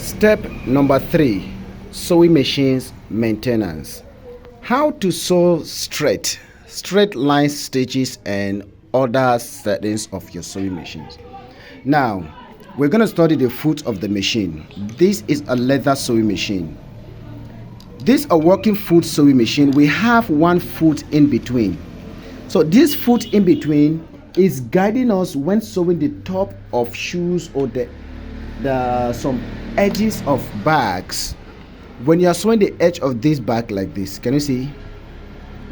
Step number 3, sewing machines maintenance. How to sew straight line stitches and other settings of your sewing machines. Now we're going to study the foot of the machine. This is a leather sewing machine. This a working foot sewing machine. We have one foot in between. So this foot in between is guiding us when sewing the top of shoes or the some edges of bags. When you are sewing the edge of this bag like this, can you see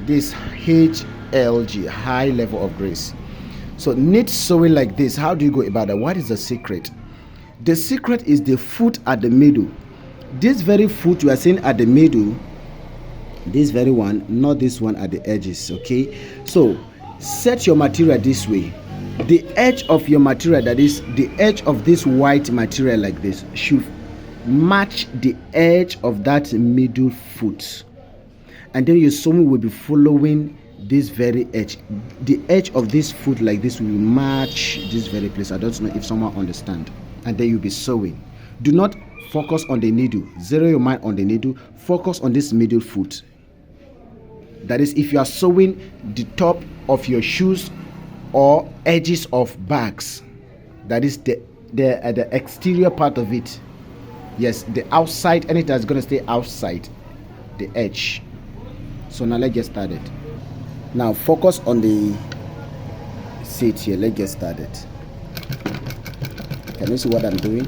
this HLG, high level of grace? So knit sewing like this, how do you go about that? What is the secret? The secret is the foot at the middle. This very foot you are seeing at the middle, this very one, not this one at the edges. Okay, so set your material this way. The edge of your material, that is the edge of this white material like this, should match the edge of that middle foot, and then your sewing will be following this very edge. The edge of this foot like this will match this very place. I don't know if someone understand. And then you'll be sewing. Do not focus on the needle. Zero your mind on the needle. Focus on this middle foot. That is, if you are sewing the top of your shoes or edges of bags, that is the exterior part of it. Yes, the outside, anything that's going to stay outside the edge. So now let's get started. Now focus on the seat here. Let's get started. Can you see what I'm doing?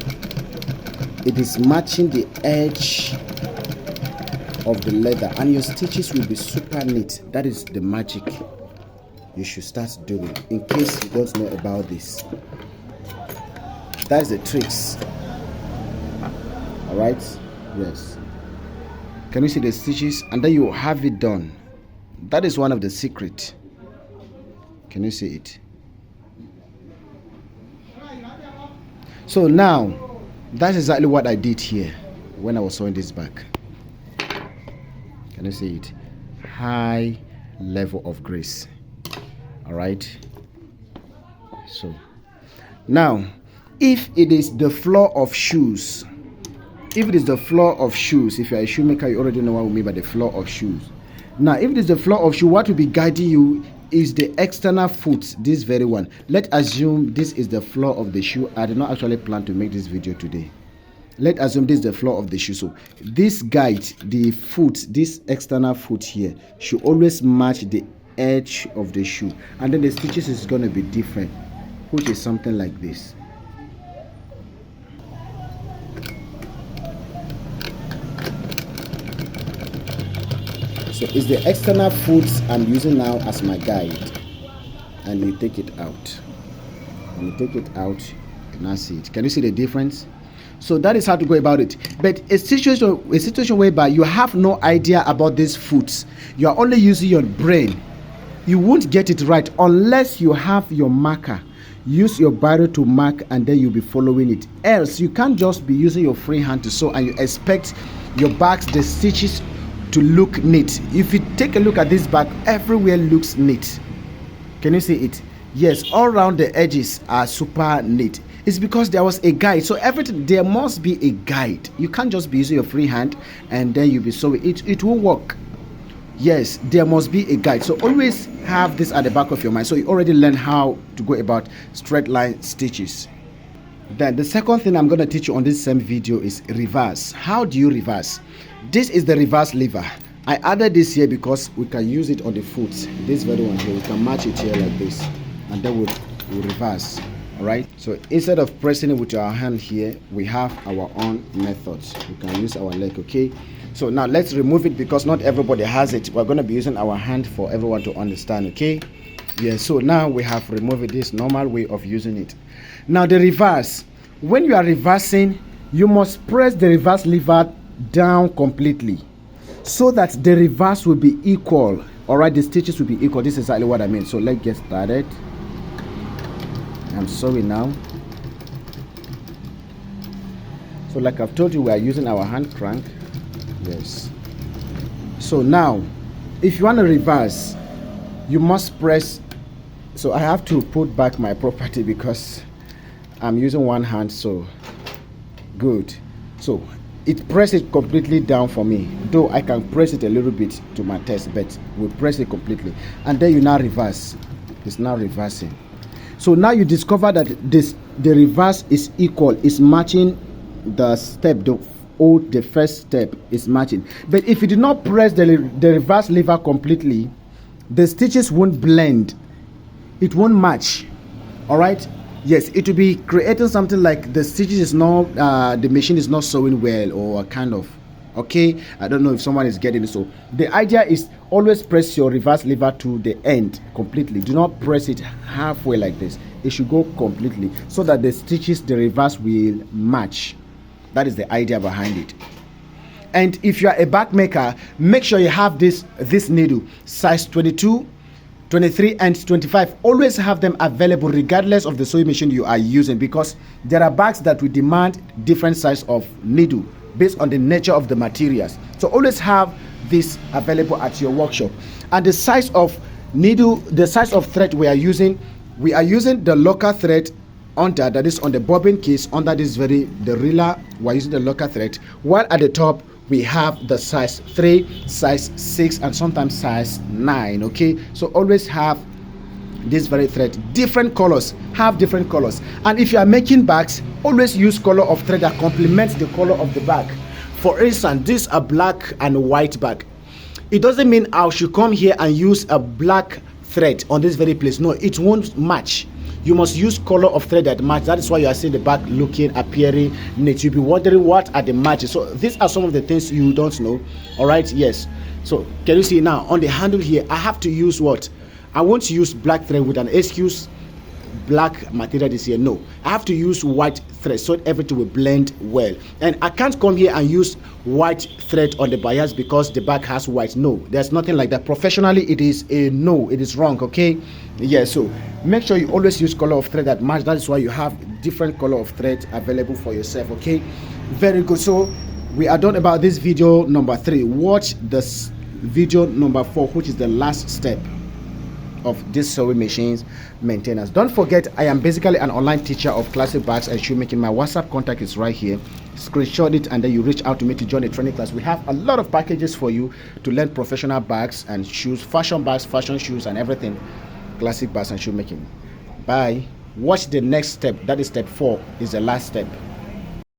It is matching the edge of the leather, and your stitches will be super neat. That is the magic you should start doing, in case you don't know about this. That's the tricks. All right, yes. Can you see the stitches? And then you have it done. That is one of the secret. Can you see it? So now that's exactly what I did here when I was sewing this back. Can you see it? High level of grace. All right, so now if it is the floor of shoes, if you are a shoemaker, you already know what we mean by the floor of shoes. Now if it is the floor of shoe, what will be guiding you is the external foot, this very one. Let's assume this is the floor of the shoe. I did not actually plan to make this video today. Let's assume this is the floor of the shoe. So this guide, the foot, this external foot here, should always match the edge of the shoe, and then the stitches is going to be different, which is something like this. So it's the external foot I'm using now as my guide, and you take it out. When you take it out, you now see it. Can you see the difference? So that is how to go about it. But a situation whereby you have no idea about these foots, you are only using your brain, you won't get it right unless you have your marker. Use your biro to mark, and then you'll be following it. Else you can't just be using your free hand to sew and you expect your bags, the stitches, to look neat. If you take a look at this bag, everywhere looks neat. Can you see it? Yes, all around the edges are super neat. It's because there was a guide. So everything, there must be a guide. You can't just be using your free hand and then you'll be sewing. It won't work. Yes, there must be a guide. So always have this at the back of your mind, so you already learn how to go about straight line stitches. Then the second thing I'm going to teach you on this same video is reverse. How do you reverse? This is the reverse lever. I added this here because we can use it on the foot. This very one here, we can match it here like this, and then we'll reverse. All right, so instead of pressing it with our hand here, we have our own methods. We can use our leg. Okay, so now let's remove it because not everybody has it. We're going to be using our hand for everyone to understand. Okay, yeah, so now we have removed this normal way of using it. Now the reverse, when you are reversing, you must press the reverse lever down completely so that the reverse will be equal. All right, the stitches will be equal. This is exactly what I mean. So let's get started. I'm sewing now. So like I've told you, we are using our hand crank. Yes. So now if you want to reverse, you must press. So I have to put back my property because I'm using one hand. So good. So it press it completely down for me, though I can press it a little bit to my test, but we press it completely, and then you now reverse. It's now reversing. So now you discover that the reverse is equal, is matching the step, the first step is matching. But if you do not press the reverse lever completely, the stitches won't blend, it won't match. All right, yes, it will be creating something like the stitches is not the machine is not sewing well, or kind of. Okay, I don't know if someone is getting it. So the idea is always press your reverse lever to the end completely. Do not press it halfway like this. It should go completely, so that the stitches, the reverse, will match. That is the idea behind it. And if you are a bag maker, make sure you have this needle, size 22, 23 and 25. Always have them available regardless of the sewing machine you are using, because there are bags that will demand different size of needle based on the nature of the materials. So always have this available at your workshop. And the size of needle, the size of thread we are using the local thread under, that is on the bobbin case, under this the reeler, we're using the local thread, while at the top we have the size 3, size 6 and sometimes size 9. Okay, so always have this very thread, different colors, have different colors. And if you are making bags, always use color of thread that complements the color of the bag. For instance, this is a black and white bag. It doesn't mean I should come here and use a black thread on this very place. No, it won't match. You must use color of thread that match. That is why you are seeing the bag appearing neat. You'll be wondering what are the matches. So these are some of the things you don't know. All right, yes. So can you see now on the handle here, I have to use what? I want to use black thread with an excuse black material this here. No, I have to use white thread so everything will blend well. And I can't come here and use white thread on the bias because the bag has white. No, there's nothing like that. Professionally, it is a no, it is wrong. Okay, yeah, so make sure you always use color of thread that match. That is why you have different color of thread available for yourself. Okay, very good. So we are done about this video number 3. Watch this video number 4, which is the last step of this sewing machines maintenance. Don't forget, I am basically an online teacher of classic bags and shoemaking. My WhatsApp contact is right here. Screenshot it and then you reach out to me to join a training class. We have a lot of packages for you to learn professional bags and shoes, fashion bags, fashion shoes and everything, classic bags and shoemaking. Bye. Watch the next step. That is step 4, is the last step.